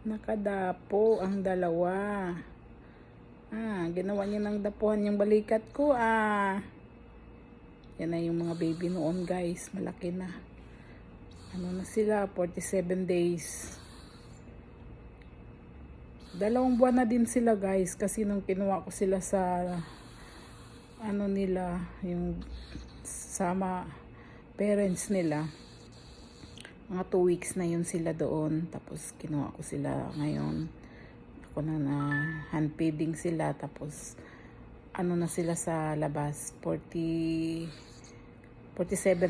Nakadapo ang dalawa. Ginawa niya ng dapuhan yung balikat ko. Yan na yung mga baby noon, guys. Malaki na. Ano na sila? 47 days. 2 buwan na din sila, guys. Kasi nung kinuha ko sila sa ano nila, yung sama parents nila, mga 2 weeks na yun sila doon. Tapos kinuha ko sila ngayon. Ako na hand feeding sila. Tapos ano na sila sa labas, 47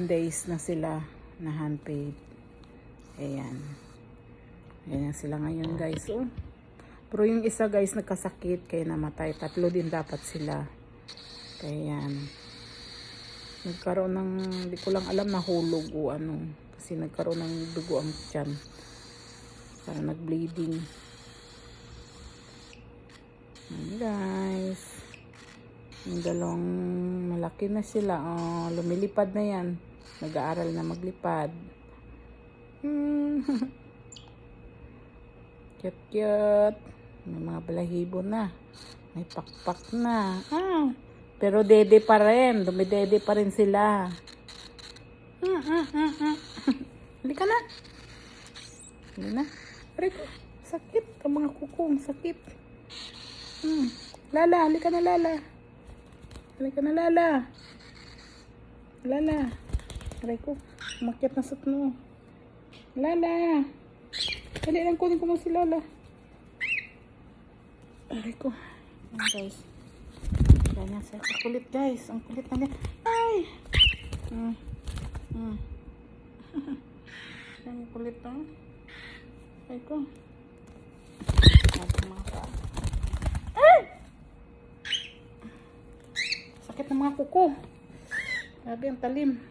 days na sila na hand feed. Ayan. Ayan sila ngayon, guys. Pero yung isa, guys, nagkasakit kaya namatay. 3 din dapat sila. Kaya yan. Nagkaroon ng, hindi ko lang alam, nahulog o ano. Kasi nagkaroon ng dugo ang tiyan. Parang nag-bleeding. Ayan, guys. Yung dalawang malaki na sila. Lumilipad na yan. Nag-aaral na maglipad. Cute, cute. May mga balahibo na. May pakpak na. Pero dede pa rin. Dumidede pa rin sila. Halika na. Halika na. Aray ko. Sakit. Ang mga kukong. Sakit. Lala. Halika na, Lala. Halika na, Lala. Lala. Aray ko. Umakyat na sa tuno. Lala. Dali lang, kunin ko mo si Lala. Aray ko. Ayan, guys. Ganyan siya. Ang kulit, guys. Ang kulit na niya. Ay! Ang kulit na. Aray ko. Ay! Sakit ng mga kuko. Grabe ang talim.